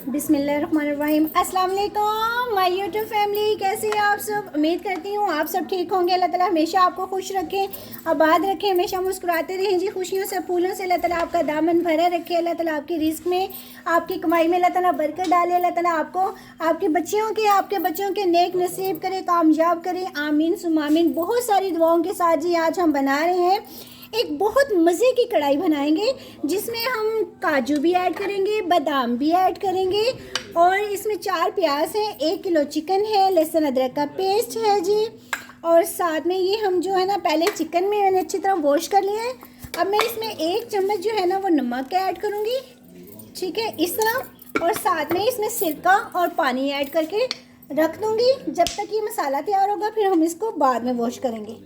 बिस्मिल्लाहिर्रहमानिर्रहीम। अस्सलाम वालेकुम माय यूट्यूब फैमिली, कैसे हैं आप सब। उम्मीद करती हूँ आप सब ठीक होंगे। अल्लाह ताला हमेशा आपको खुश रखें, आबाद रखें, हमेशा मुस्कुराते रहें जी। खुशियों से फूलों से अल्लाह ताला आपका दामन भरा रखे। अल्लाह ताला आपकी रिस्क में, आपकी कमाई में अल्लाह ताला बरकत डाले। अल्लाह ताला आपको, आपके बच्चों के नेक नसीब करे, कामयाब करे। आमीन सुम आमीन। बहुत सारी दुआओं के साथ जी आज हम बना रहे हैं एक बहुत मज़े की कढ़ाई बनाएंगे, जिसमें हम काजू भी ऐड करेंगे, बादाम भी ऐड करेंगे, और इसमें 4 प्याज हैं, 1 किलो चिकन है, लहसुन अदरक का पेस्ट है जी। और साथ में ये हम जो है ना, पहले चिकन में मैंने अच्छी तरह वॉश कर लिया है। अब मैं इसमें 1 चम्मच जो है ना वो नमक ऐड करूँगी, ठीक है, इस तरह। और साथ में इसमें सिरका और पानी ऐड करके रख दूँगी जब तक ये मसाला तैयार होगा। फिर हम इसको बाद में वॉश करेंगे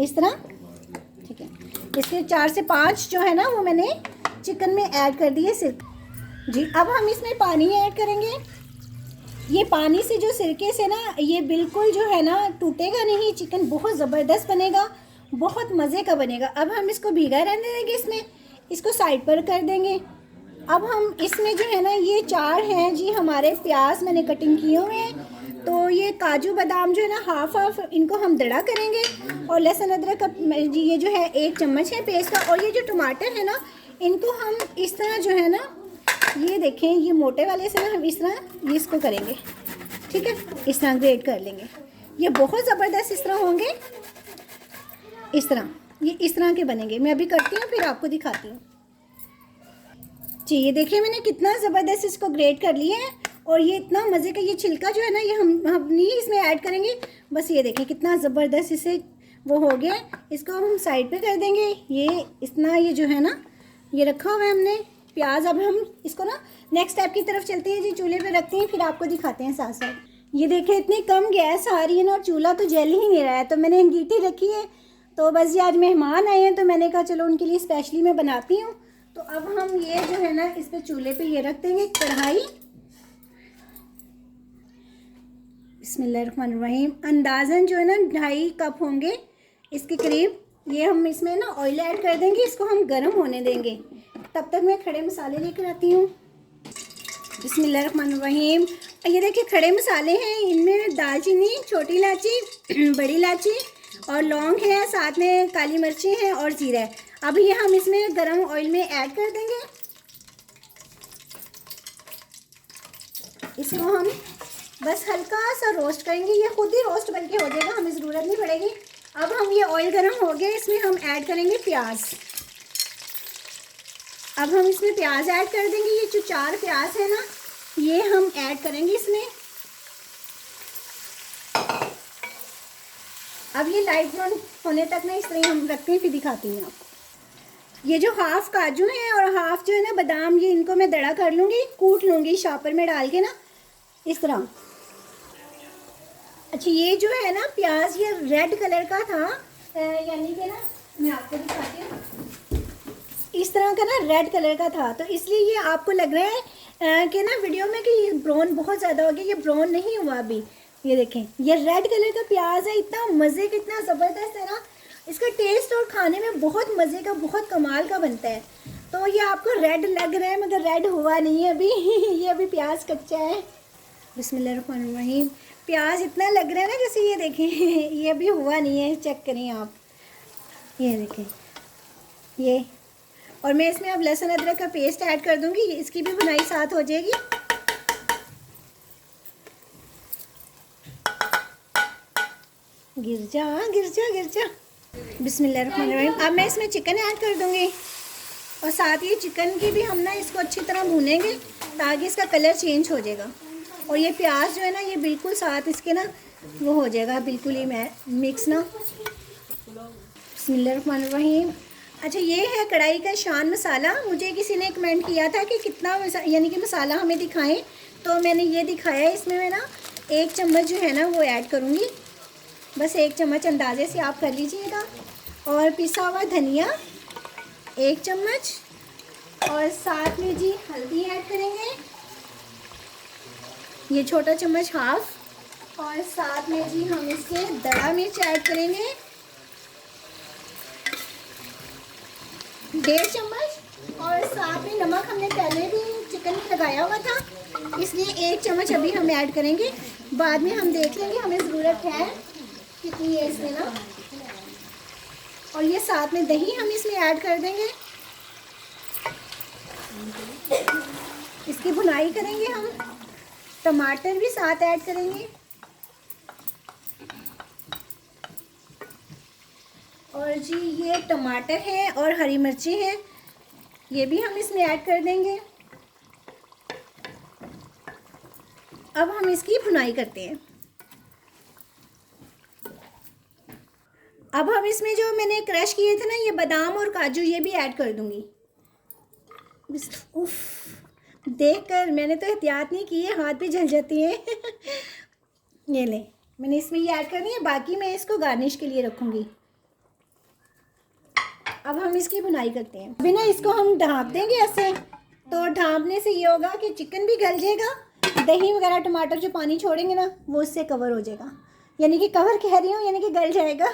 इस तरह, ठीक है। इसके 4 से 5 जो है ना वो मैंने चिकन में ऐड कर दिए सिरका जी। अब हम इसमें पानी ऐड करेंगे। ये पानी से जो सिरके से ना ये बिल्कुल जो है ना टूटेगा नहीं, चिकन बहुत ज़बरदस्त बनेगा, बहुत मज़े का बनेगा। अब हम इसको भीगा रहने देंगे, इसमें इसको साइड पर कर देंगे। अब हम इसमें जो है ना ये 4 हैं जी हमारे प्याज मैंने कटिंग किए हुए हैं। तो ये काजू बादाम जो है ना हाफ इनको हम दड़ा करेंगे। और लहसुन अदरक का जी ये जो है 1 चम्मच है पेस्ट का। और ये जो टमाटर है ना इनको हम इस तरह जो है ना, ये देखें, ये मोटे वाले से ना हम इस तरह ये इसको करेंगे, ठीक है, इस तरह ग्रेट कर लेंगे। ये बहुत ज़बरदस्त इस तरह होंगे, इस तरह, ये इस तरह के बनेंगे। मैं अभी करती हूँ फिर आपको दिखाती हूँ जी। ये देखिए मैंने कितना ज़बरदस्त इसको ग्रेट कर लिया है। और ये इतना मज़े का, ये छिलका जो है ना ये हम नहीं इसमें ऐड करेंगे। बस ये देखें कितना ज़बरदस्त इसे वो हो गया। इसको हम साइड पे कर देंगे। ये इतना ये जो है ना ये रखा हुआ है हमने प्याज। अब हम इसको ना नेक्स्ट स्टेप की तरफ चलते हैं जी। चूल्हे पे रखते हैं, फिर आपको दिखाते हैं साथ साथ। ये देखें इतनी कम गैस आ रही है ना, और चूल्हा तो जल ही नहीं रहा है। तो मैंने अंगीठी रखी है। तो बस ये आज मेहमान आए हैं तो मैंने कहा चलो उनके लिए स्पेशली मैं बनाती हूँ। तो अब हम ये जो है ना इस पे चूल्हे पे ये रख देंगे कढ़ाई। बिस्मिल्लाहिर्रहमानिर्रहीम। अंदाज़न जो है ना 2.5 कप होंगे इसके करीब। ये हम इसमें ना ऑयल ऐड कर देंगे, इसको हम गर्म होने देंगे। तब तक मैं खड़े मसाले लेकर आती हूँ। बिस्मिल्लाहिर्रहमानिर्रहीम। ये देखिए खड़े मसाले हैं, इनमें दालचीनी, छोटी इलायची, बड़ी इलायची और लौंग है, साथ में काली मिर्ची हैं और जीरा है। अब ये हम इसमें गरम ऑयल में ऐड कर देंगे। इसको हम बस हल्का सा रोस्ट करेंगे, ये खुद ही रोस्ट बल्कि हो जाएगा, हमें ज़रूरत नहीं पड़ेगी। अब हम ये ऑयल गरम हो गया, इसमें हम ऐड करेंगे प्याज। अब हम इसमें प्याज ऐड कर देंगे। ये जो 4 प्याज है ना ये हम ऐड करेंगे इसमें। अब ये लाइट ब्राउन होने तक ना इस तरह हम रखते हैं, फिर दिखाती हूँ आपको। ये जो हाफ काजू है और हाफ जो है ना बादाम, ये इनको मैं दड़ा कर लूँगी, कूट लूँगी शॉपर में डाल के ना इस तरह। अच्छा ये जो है ना प्याज ये रेड कलर का था, यानी कि ना मैं आपको दिखाती हूँ, इस तरह का ना रेड कलर का था। तो इसलिए ये आपको लग रहा है कि ना वीडियो में कि ये ब्राउन बहुत ज़्यादा हो गया, ये ब्राउन नहीं हुआ अभी। ये देखें ये रेड कलर का प्याज है, इतना मज़े का, इतना ज़बरदस्त है ना, इसका टेस्ट और खाने में बहुत मज़े का, बहुत कमाल का बनता है। तो ये आपको रेड लग रहा है मगर रेड हुआ नहीं है अभी ये अभी प्याज कच्चा है। बिस्मिल्लाहिर्रहमानिर्रहीम। प्याज इतना लग रहा है ना जैसे, ये देखें ये अभी हुआ नहीं है, चेक करें आप, ये देखें ये। और मैं इसमें अब लहसुन अदरक का पेस्ट ऐड कर दूंगी, इसकी भी भुनाई साथ हो जाएगी। गिर जा गिर जा गिर जा। बिस्मिल्लाहिर्रहमानिर्रहीम। अब मैं इसमें चिकन ऐड कर दूंगी, और साथ ही चिकन की भी हम ना इसको अच्छी तरह भूनेंगे ताकि इसका कलर चेंज हो जाएगा। और ये प्याज जो है ना ये बिल्कुल साथ इसके ना वो हो जाएगा, बिल्कुल ही मैं मिक्स ना। बिस्मिल्लाहिर्रहमानिर्रहीम। अच्छा ये है कढ़ाई का शान मसाला। मुझे किसी ने कमेंट किया था कि कितना यानी कि मसाला हमें दिखाएं, तो मैंने ये दिखाया है। इसमें मैं ना 1 चम्मच जो है ना वो ऐड करूँगी, बस 1 चम्मच अंदाजे से आप कर लीजिएगा। और पिसा हुआ धनिया 1 चम्मच, और साथ में जी हल्दी ऐड करेंगे, ये छोटा चम्मच हाफ। और साथ में जी हम इसके दड़ा मिर्च ऐड करेंगे 1.5 चम्मच। और साथ में नमक हमने पहले भी चिकन में लगाया हुआ था, इसलिए 1 चम्मच अभी हम ऐड करेंगे, बाद में हम देख लेंगे हमें ज़रूरत है कितनी है इसमें ना। और ये साथ में दही हम इसमें ऐड कर देंगे, इसकी भुनाई करेंगे हम। टमाटर भी साथ ऐड करेंगे और जी ये टमाटर है और हरी मिर्ची है, ये भी हम इसमें ऐड कर देंगे। अब हम इसकी भुनाई करते हैं। अब हम इसमें जो मैंने क्रश किए थे ना ये बादाम और काजू, ये भी ऐड कर दूंगी। उफ, देखकर मैंने तो एहतियात नहीं की है, हाथ भी जल जाती है। ये ले, मैंने इसमें ये ऐड करनी है, बाकी मैं इसको गार्निश के लिए रखूँगी। अब हम इसकी भुनाई करते हैं। अभी ना इसको हम ढाँप देंगे ऐसे, तो ढाँपने से ये होगा कि चिकन भी गल जाएगा, दही वगैरह टमाटर जो पानी छोड़ेंगे ना वो उससे कवर हो जाएगा, यानी कि कवर कह रही हूँ, यानी कि गल जाएगा।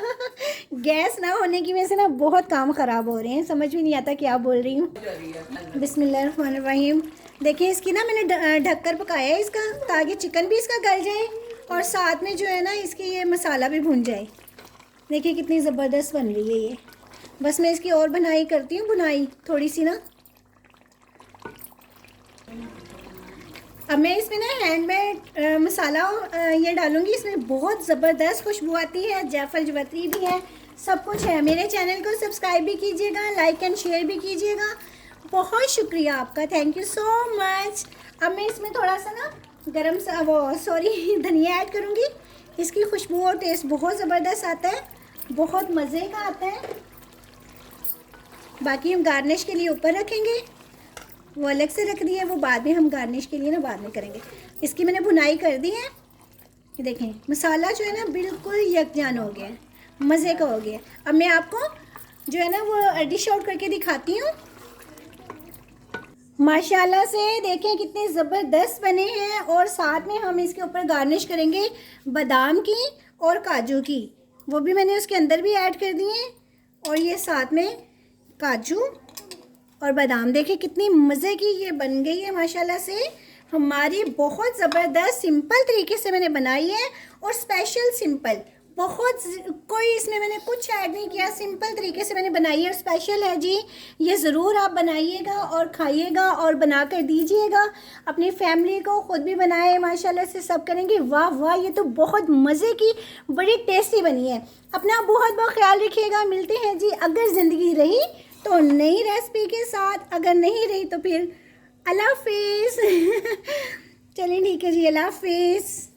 गैस ना होने की वजह से ना बहुत काम ख़राब हो रहे हैं, समझ भी नहीं आता क्या बोल रही हूँ। बिस्मिल्लाहिर्रहमानिर्रहीम। देखिए इसकी ना मैंने ढककर पकाया है इसका, ताकि चिकन भी इसका गल जाए और साथ में जो है ना इसकी ये मसाला भी भुन जाए। देखिए कितनी ज़बरदस्त बन रही है ये। बस मैं इसकी और भुनाई करती हूँ, भुनाई थोड़ी सी ना। अब मैं इसमें ना हैंडमेड मसाला ये डालूँगी, इसमें बहुत ज़बरदस्त खुशबू आती है, जायफल जवैत्री भी है, सब कुछ है। मेरे चैनल को सब्सक्राइब भी कीजिएगा, लाइक एंड शेयर भी कीजिएगा। बहुत शुक्रिया आपका, थैंक यू सो मच। अब मैं इसमें थोड़ा सा ना धनिया ऐड करूँगी। इसकी खुशबू और टेस्ट बहुत ज़बरदस्त आता है, बहुत मज़े का आता है। बाकी हम गार्निश के लिए ऊपर रखेंगे, वो अलग से रख दी है, वो बाद में हम गार्निश के लिए ना बाद में करेंगे। इसकी मैंने भुनाई कर दी है, ये देखें मसाला जो है ना बिल्कुल यकजान हो गया है, मज़े का हो गया। अब मैं आपको जो है ना वो डिश आउट करके दिखाती हूँ। माशाल्लाह से देखें कितने ज़बरदस्त बने हैं, और साथ में हम इसके ऊपर गार्निश करेंगे बादाम की और काजू की, वो भी मैंने उसके अंदर भी ऐड कर दिए हैं। और ये साथ में काजू और बादाम, देखिए कितनी मज़े की ये बन गई है माशाल्लाह से हमारी। बहुत ज़बरदस्त सिंपल तरीके से मैंने बनाई है, और स्पेशल सिंपल, बहुत कोई इसमें मैंने कुछ ऐड नहीं किया, सिंपल तरीके से मैंने बनाई है और स्पेशल है जी। ये ज़रूर आप बनाइएगा और खाइएगा और बना कर दीजिएगा अपनी फैमिली को, ख़ुद भी बनाए माशाल्लाह से सब करेंगे वाह वाह ये तो बहुत मज़े की बड़ी टेस्टी बनी है। अपना बहुत बहुत ख्याल रखिएगा, मिलते हैं जी अगर ज़िंदगी रही तो नई रेसिपी के साथ, अगर नहीं रही तो फिर अल्लाह हाफिज़। चलिए ठीक है जी, अल्लाह हाफिज़।